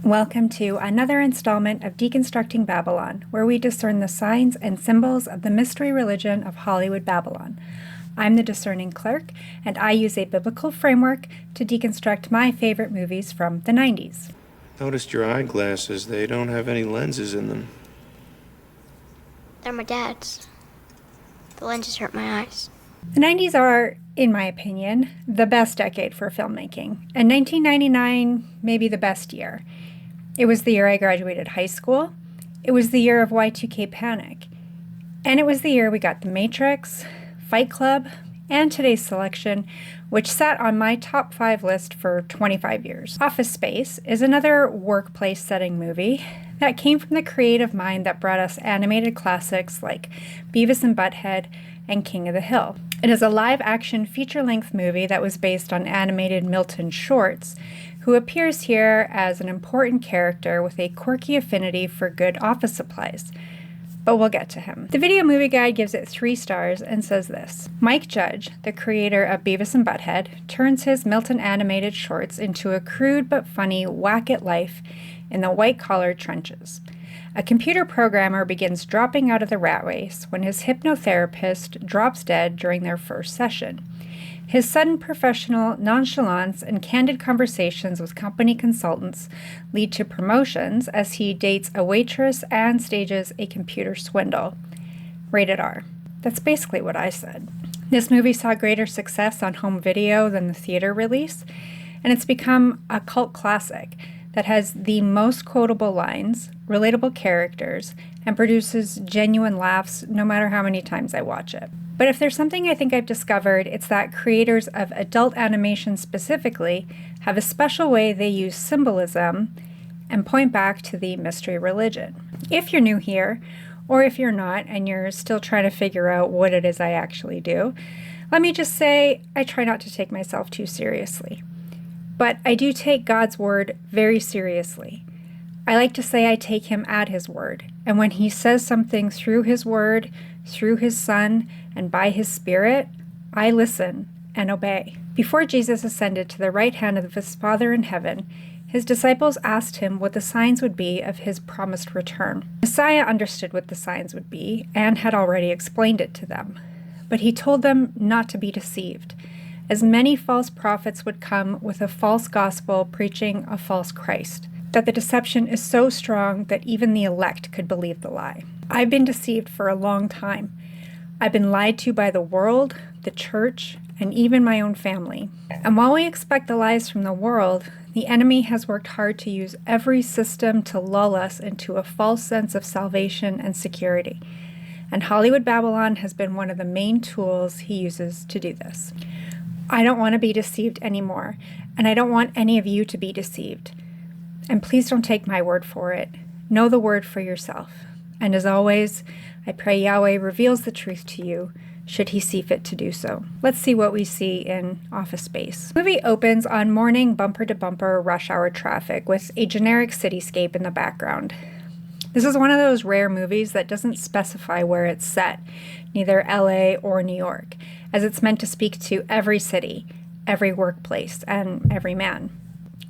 Welcome to another installment of Deconstructing Babylon, where we discern the signs and symbols of the mystery religion of Hollywood Babylon. I'm the Discerning Clerk, and I use a biblical framework to deconstruct my favorite movies from the 90s. Noticed your eyeglasses. They don't have any lenses in them. They're my dad's. The lenses hurt my eyes. The 90s are, in my opinion, the best decade for filmmaking, and 1999 may be the best year. It was the year I graduated high school, it was the year of Y2K panic, and it was the year we got The Matrix, Fight Club, and today's selection, which sat on my top 5 list for 25 years. Office Space is another workplace setting movie that came from the creative mind that brought us animated classics like Beavis and Butthead and King of the Hill. It is a live-action feature-length movie that was based on animated Milton shorts, who appears here as an important character with a quirky affinity for good office supplies. But we'll get to him. The Video Movie Guide gives it 3 stars and says this: Mike Judge, the creator of Beavis and Butthead, turns his Milton animated shorts into a crude but funny whack-it life in the white-collar trenches. A computer programmer begins dropping out of the rat race when his hypnotherapist drops dead during their first session. His sudden professional nonchalance and candid conversations with company consultants lead to promotions as he dates a waitress and stages a computer swindle. Rated R. That's basically what I said. This movie saw greater success on home video than the theater release, and it's become a cult classic that has the most quotable lines, relatable characters, and produces genuine laughs no matter how many times I watch it. But if there's something I think I've discovered, it's that creators of adult animation specifically have a special way they use symbolism and point back to the mystery religion. If you're new here, or if you're not and you're still trying to figure out what it is I actually do, let me just say I try not to take myself too seriously. But I do take God's word very seriously. I like to say I take him at his word, and when he says something through his word, through his Son, and by his Spirit, I listen and obey. Before Jesus ascended to the right hand of his Father in heaven, his disciples asked him what the signs would be of his promised return. Messiah understood what the signs would be and had already explained it to them. But he told them not to be deceived, as many false prophets would come with a false gospel preaching a false Christ, that the deception is so strong that even the elect could believe the lie. I've been deceived for a long time. I've been lied to by the world, the church, and even my own family. And while we expect the lies from the world, the enemy has worked hard to use every system to lull us into a false sense of salvation and security. And Hollywood Babylon has been one of the main tools he uses to do this. I don't want to be deceived anymore, and I don't want any of you to be deceived. And please don't take my word for it. Know the word for yourself. And as always, I pray Yahweh reveals the truth to you, should he see fit to do so. Let's see what we see in Office Space. The movie opens on morning bumper-to-bumper rush hour traffic with a generic cityscape in the background. This is one of those rare movies that doesn't specify where it's set, neither LA or New York, as it's meant to speak to every city, every workplace, and every man.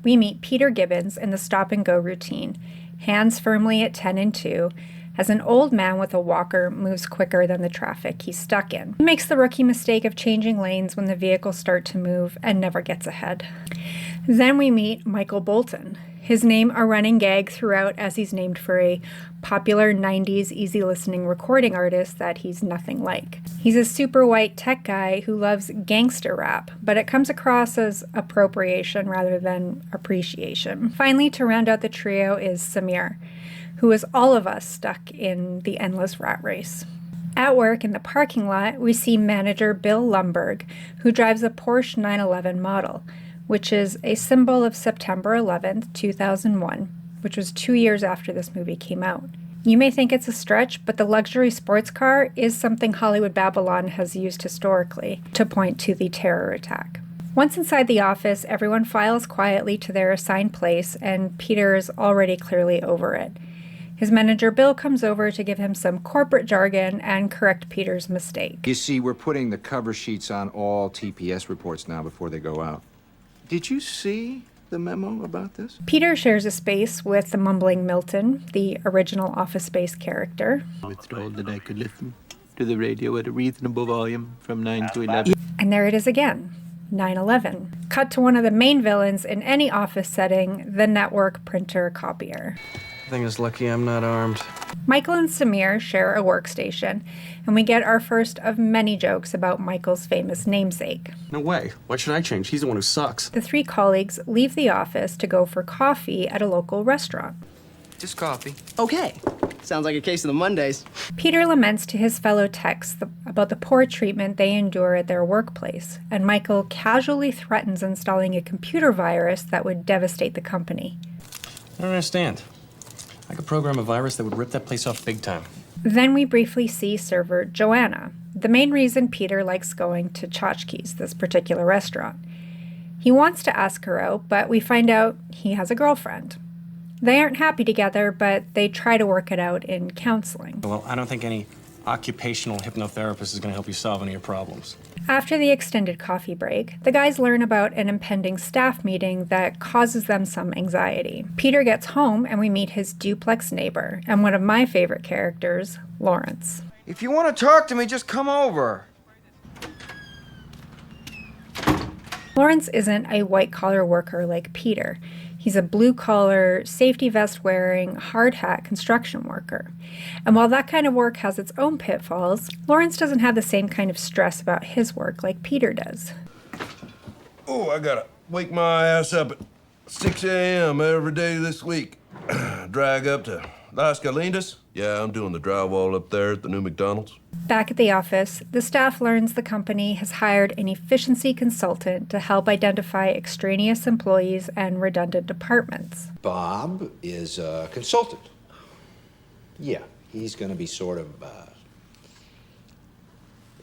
We meet Peter Gibbons in the stop-and-go routine, hands firmly at 10 and 2, as an old man with a walker moves quicker than the traffic he's stuck in. He makes the rookie mistake of changing lanes when the vehicles start to move and never gets ahead. Then we meet Michael Bolton, his name a running gag throughout as he's named for a popular 90s easy-listening recording artist that he's nothing like. He's a super white tech guy who loves gangster rap, but it comes across as appropriation rather than appreciation. Finally, to round out the trio is Samir, who is all of us stuck in the endless rat race. At work in the parking lot, we see manager Bill Lumberg, who drives a Porsche 911 model, which is a symbol of September 11th, 2001, which was 2 years after this movie came out. You may think it's a stretch, but the luxury sports car is something Hollywood Babylon has used historically to point to the terror attack. Once inside the office, everyone files quietly to their assigned place, and Peter is already clearly over it. His manager Bill comes over to give him some corporate jargon and correct Peter's mistake. You see, we're putting the cover sheets on all TPS reports now before they go out. Did you see the memo about this? Peter shares a space with the mumbling Milton, the original Office Space character. I was told that I could listen to the radio at a reasonable volume from 9 to 11. And there it is again, 9/11. Cut to one of the main villains in any office setting, the network printer copier. I think it's lucky I'm not armed. Michael and Samir share a workstation, and we get our first of many jokes about Michael's famous namesake. No way. Why should I change? He's the one who sucks. The three colleagues leave the office to go for coffee at a local restaurant. Just coffee. Okay. Sounds like a case of the Mondays. Peter laments to his fellow techs about the poor treatment they endure at their workplace, and Michael casually threatens installing a computer virus that would devastate the company. I don't understand. I could program a virus that would rip that place off big time. Then we briefly see server Joanna, the main reason Peter likes going to Tchotchke's, this particular restaurant. He wants to ask her out, but we find out he has a girlfriend. They aren't happy together, but they try to work it out in counseling. Well, I don't think any occupational hypnotherapist is going to help you solve any of your problems. After the extended coffee break, the guys learn about an impending staff meeting that causes them some anxiety. Peter gets home and we meet his duplex neighbor, and one of my favorite characters, Lawrence. If you want to talk to me, just come over. Lawrence isn't a white-collar worker like Peter. He's a blue-collar, safety vest-wearing, hard-hat construction worker. And while that kind of work has its own pitfalls, Lawrence doesn't have the same kind of stress about his work like Peter does. Oh, I gotta wake my ass up at 6 a.m. every day this week. Drag up to Las Galindas. Yeah, I'm doing the drywall up there at the new McDonald's. Back at the office, the staff learns the company has hired an efficiency consultant to help identify extraneous employees and redundant departments. Bob is a consultant. Yeah, he's going to be sort of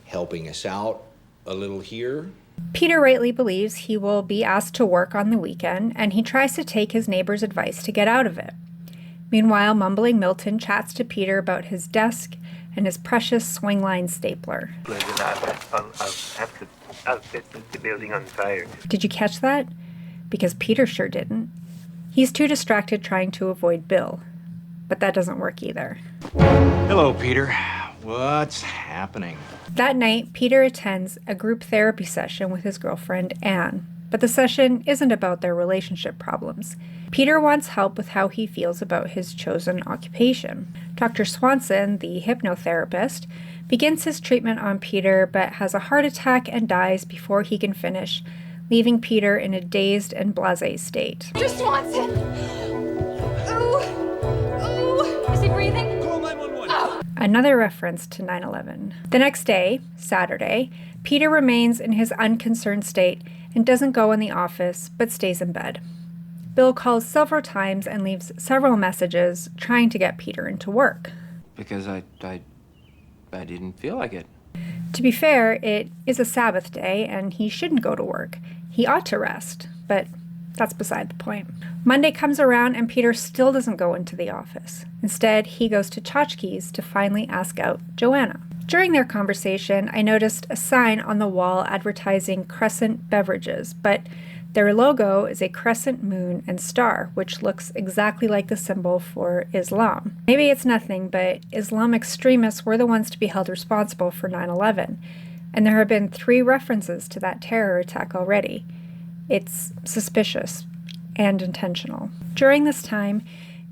helping us out a little here. Peter rightly believes he will be asked to work on the weekend, and he tries to take his neighbor's advice to get out of it. Meanwhile, mumbling Milton chats to Peter about his desk and his precious swingline stapler. I'll set the building on fire. Did you catch that? Because Peter sure didn't. He's too distracted trying to avoid Bill. But that doesn't work either. Hello, Peter. What's happening? That night, Peter attends a group therapy session with his girlfriend, Anne. But the session isn't about their relationship problems. Peter wants help with how he feels about his chosen occupation. Dr. Swanson, the hypnotherapist, begins his treatment on Peter but has a heart attack and dies before he can finish, leaving Peter in a dazed and blasé state. Dr. Swanson! Ooh! Ooh! Is he breathing? Call 911. Oh. Another reference to 9/11. The next day, Saturday, Peter remains in his unconcerned state and doesn't go in the office, but stays in bed. Bill calls several times and leaves several messages trying to get Peter into work. Because I didn't feel like it. To be fair, it is a Sabbath day and he shouldn't go to work. He ought to rest, but that's beside the point. Monday comes around and Peter still doesn't go into the office. Instead, he goes to Tchotchke's to finally ask out Joanna. During their conversation, I noticed a sign on the wall advertising Crescent Beverages, but their logo is a crescent moon and star, which looks exactly like the symbol for Islam. Maybe it's nothing, but Islam extremists were the ones to be held responsible for 9/11, and there have been 3 references to that terror attack already. It's suspicious and intentional. During this time,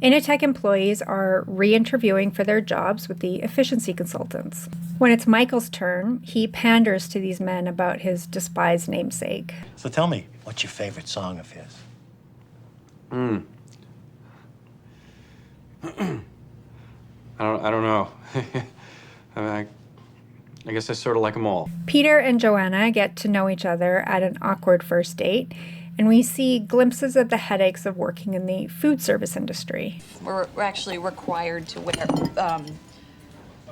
Initech employees are re-interviewing for their jobs with the efficiency consultants. When it's Michael's turn, he panders to these men about his despised namesake. So tell me, what's your favorite song of his? I don't know. I guess I sort of like them all. Peter and Joanna get to know each other at an awkward first date, and we see glimpses of the headaches of working in the food service industry. We're actually required to wear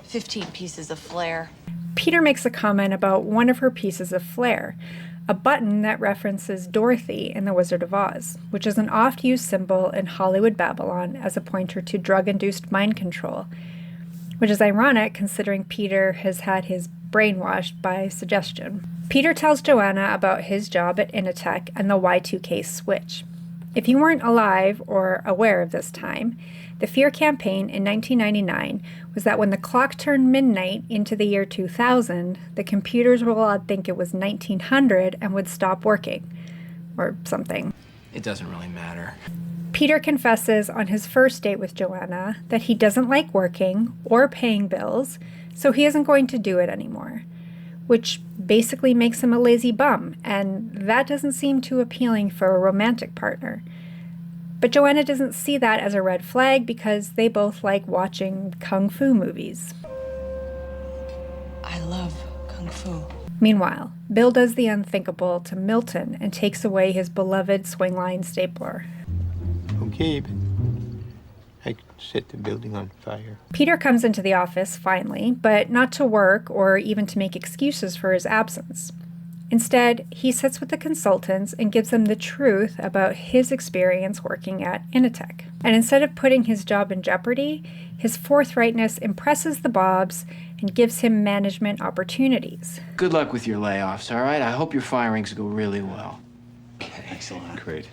15 pieces of flair. Peter makes a comment about one of her pieces of flair, a button that references Dorothy in The Wizard of Oz, which is an oft-used symbol in Hollywood Babylon as a pointer to drug-induced mind control, which is ironic considering Peter has had his brainwashed by suggestion. Peter tells Joanna about his job at Initech and the Y2K switch. If you weren't alive or aware of this time, the fear campaign in 1999 was that when the clock turned midnight into the year 2000, the computers will all think it was 1900 and would stop working, or something. It doesn't really matter. Peter confesses on his first date with Joanna that he doesn't like working or paying bills, so he isn't going to do it anymore, which basically makes him a lazy bum, and that doesn't seem too appealing for a romantic partner. But Joanna doesn't see that as a red flag because they both like watching kung fu movies. I love kung fu. Meanwhile, Bill does the unthinkable to Milton and takes away his beloved swingline stapler. Okay, but I could set the building on fire. Peter comes into the office finally, but not to work or even to make excuses for his absence. Instead, he sits with the consultants and gives them the truth about his experience working at Initech. And instead of putting his job in jeopardy, his forthrightness impresses the Bobs and gives him management opportunities. Good luck with your layoffs, all right? I hope your firings go really well. Excellent. Great.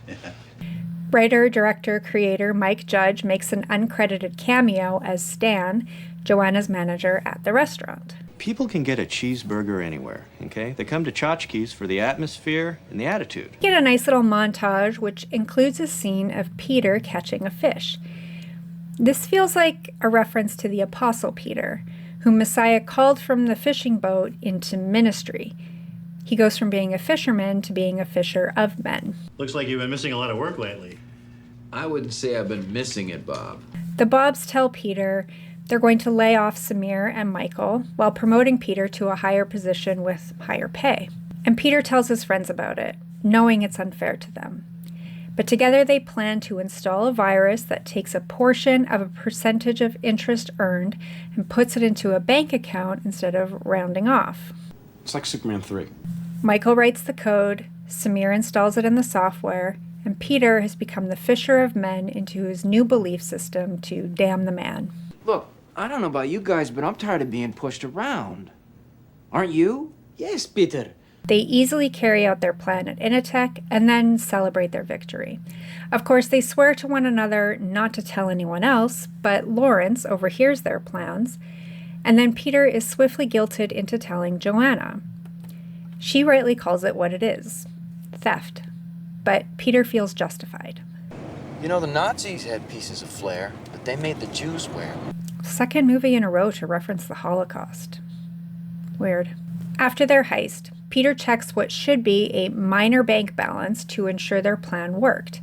Writer, director, creator Mike Judge makes an uncredited cameo as Stan, Joanna's manager at the restaurant. People can get a cheeseburger anywhere, okay? They come to tchotchkes for the atmosphere and the attitude. We get a nice little montage which includes a scene of Peter catching a fish. This feels like a reference to the Apostle Peter, whom Messiah called from the fishing boat into ministry. He goes from being a fisherman to being a fisher of men. Looks like you've been missing a lot of work lately. I wouldn't say I've been missing it, Bob. The Bobs tell Peter they're going to lay off Samir and Michael while promoting Peter to a higher position with higher pay. And Peter tells his friends about it, knowing it's unfair to them. But together they plan to install a virus that takes a portion of a percentage of interest earned and puts it into a bank account instead of rounding off. It's like Superman 3. Michael writes the code, Samir installs it in the software, and Peter has become the fisher of men into his new belief system to damn the man. Look, I don't know about you guys, but I'm tired of being pushed around. Aren't you? Yes, Peter. They easily carry out their plan at Initech and then celebrate their victory. Of course, they swear to one another not to tell anyone else, but Lawrence overhears their plans, and then Peter is swiftly guilted into telling Joanna. She rightly calls it what it is, theft. But Peter feels justified. You know, the Nazis had pieces of flair, but they made the Jews wear them. Second movie in a row to reference the Holocaust. Weird. After their heist, Peter checks what should be a minor bank balance to ensure their plan worked.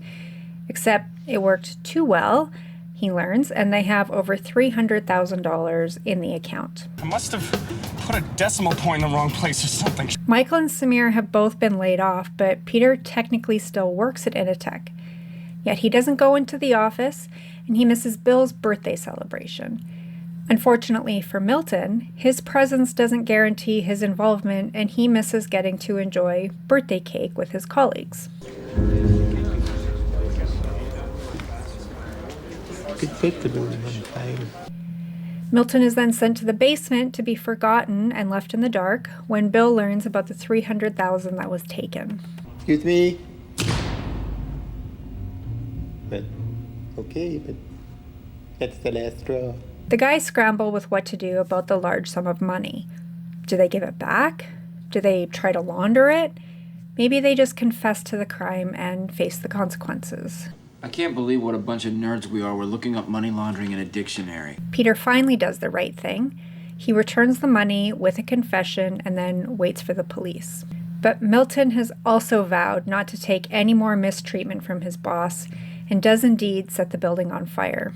Except it worked too well, he learns, and they have over $300,000 in the account. I must have put a decimal point in the wrong place or something. Michael and Samir have both been laid off, but Peter technically still works at Initech. Yet he doesn't go into the office, and he misses Bill's birthday celebration. Unfortunately for Milton, his presence doesn't guarantee his involvement, and he misses getting to enjoy birthday cake with his colleagues. Could set the building on fire. Milton is then sent to the basement to be forgotten and left in the dark when Bill learns about the $300,000 that was taken. Excuse me? But, okay, but that's the last straw. The guys scramble with what to do about the large sum of money. Do they give it back? Do they try to launder it? Maybe they just confess to the crime and face the consequences. I can't believe what a bunch of nerds we are. We're looking up money laundering in a dictionary. Peter finally does the right thing. He returns the money with a confession and then waits for the police. But Milton has also vowed not to take any more mistreatment from his boss and does indeed set the building on fire.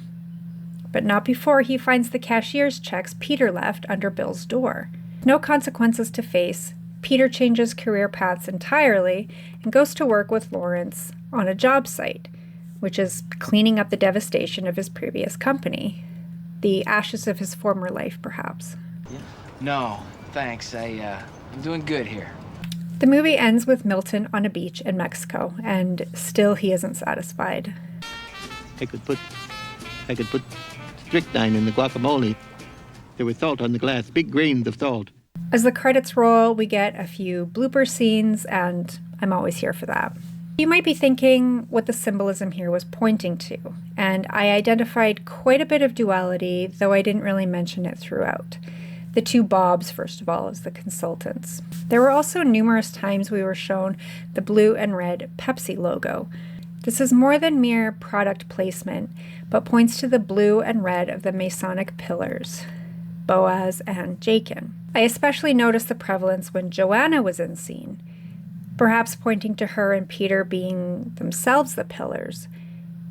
But not before he finds the cashier's checks Peter left under Bill's door. No consequences to face, Peter changes career paths entirely and goes to work with Lawrence on a job site, which is cleaning up the devastation of his previous company. The ashes of his former life, perhaps. No, thanks. I'm doing good here. The movie ends with Milton on a beach in Mexico, and still he isn't satisfied. I could put strychnine in the guacamole. There was salt on the glass, big grains of salt. As the credits roll, we get a few blooper scenes, and I'm always here for that. You might be thinking what the symbolism here was pointing to, and I identified quite a bit of duality, though I didn't really mention it throughout. The two Bobs, first of all, as the consultants. There were also numerous times we were shown the blue and red Pepsi logo. This is more than mere product placement, but points to the blue and red of the Masonic pillars, Boaz and Jachin. I especially noticed the prevalence when Joanna was in scene, perhaps pointing to her and Peter being themselves the pillars.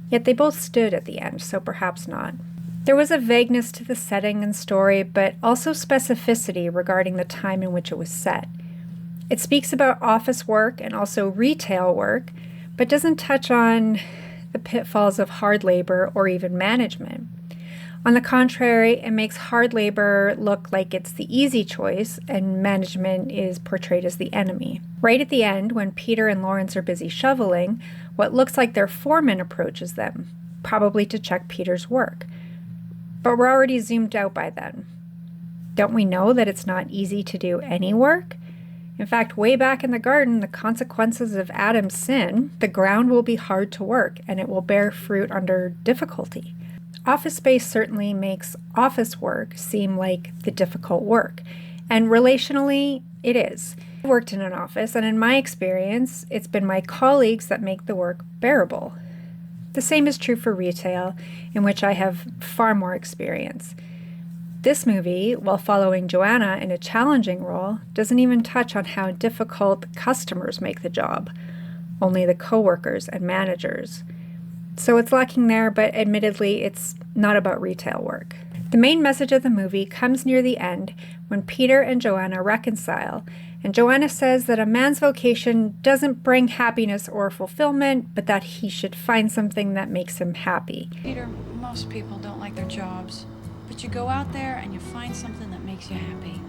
Yet they both stood at the end, so perhaps not. There was a vagueness to the setting and story, but also specificity regarding the time in which it was set. It speaks about office work and also retail work, but doesn't touch on the pitfalls of hard labor or even management. On the contrary, it makes hard labor look like it's the easy choice, and management is portrayed as the enemy. Right at the end, when Peter and Lawrence are busy shoveling, what looks like their foreman approaches them, probably to check Peter's work. But we're already zoomed out by then. Don't we know that it's not easy to do any work? In fact, way back in the garden, the consequences of Adam's sin, the ground will be hard to work and it will bear fruit under difficulty. Office space certainly makes office work seem like the difficult work, and relationally, it is. I worked in an office, and in my experience, it's been my colleagues that make the work bearable. The same is true for retail, in which I have far more experience. This movie, while following Joanna in a challenging role, doesn't even touch on how difficult customers make the job, only the coworkers and managers. So it's lacking there, but admittedly, it's not about retail work. The main message of the movie comes near the end when Peter and Joanna reconcile, and Joanna says that a man's vocation doesn't bring happiness or fulfillment, but that he should find something that makes him happy. Peter, most people don't like their jobs, but you go out there and you find something that makes you happy.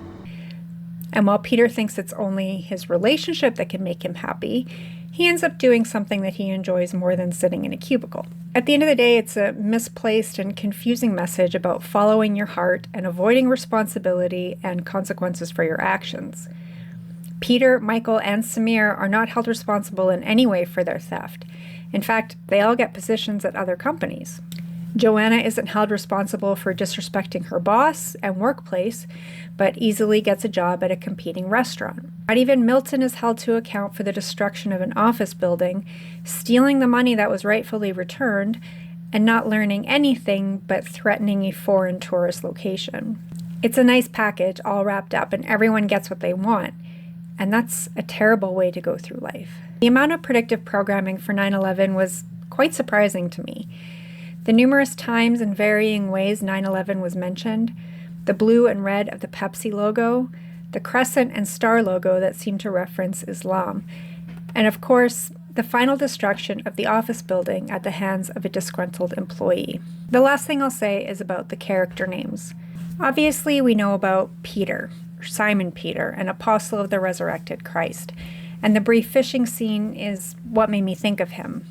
And while Peter thinks it's only his relationship that can make him happy, he ends up doing something that he enjoys more than sitting in a cubicle. At the end of the day, it's a misplaced and confusing message about following your heart and avoiding responsibility and consequences for your actions. Peter, Michael, and Samir are not held responsible in any way for their theft. In fact, they all get positions at other companies. Joanna isn't held responsible for disrespecting her boss and workplace, but easily gets a job at a competing restaurant. Not even Milton is held to account for the destruction of an office building, stealing the money that was rightfully returned, and not learning anything but threatening a foreign tourist location. It's a nice package all wrapped up, and everyone gets what they want. And that's a terrible way to go through life. The amount of predictive programming for 9/11 was quite surprising to me. The numerous times and varying ways 9/11 was mentioned, the blue and red of the Pepsi logo, the crescent and star logo that seemed to reference Islam, and of course, the final destruction of the office building at the hands of a disgruntled employee. The last thing I'll say is about the character names. Obviously, we know about Peter, Simon Peter, an apostle of the resurrected Christ, and the brief fishing scene is what made me think of him.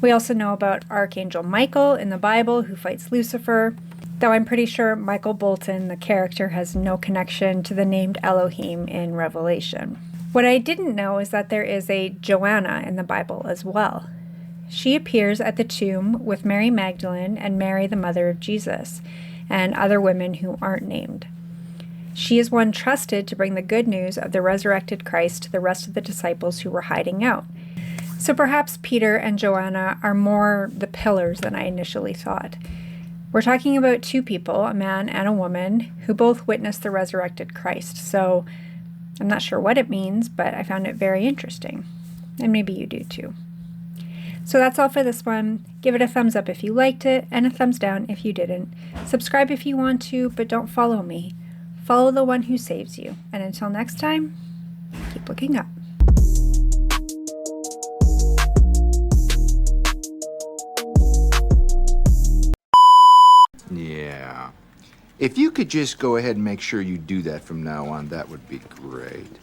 We also know about Archangel Michael in the Bible, who fights Lucifer, though I'm pretty sure Michael Bolton, the character, has no connection to the named Elohim in Revelation. What I didn't know is that there is a Joanna in the Bible as well. She appears at the tomb with Mary Magdalene and Mary, the mother of Jesus, and other women who aren't named. She is one trusted to bring the good news of the resurrected Christ to the rest of the disciples who were hiding out. So perhaps Peter and Joanna are more the pillars than I initially thought. We're talking about two people, a man and a woman, who both witnessed the resurrected Christ. So I'm not sure what it means, but I found it very interesting. And maybe you do too. So that's all for this one. Give it a thumbs up if you liked it, and a thumbs down if you didn't. Subscribe if you want to, but don't follow me. Follow the one who saves you. And until next time, keep looking up. Yeah. If you could just go ahead and make sure you do that from now on, that would be great.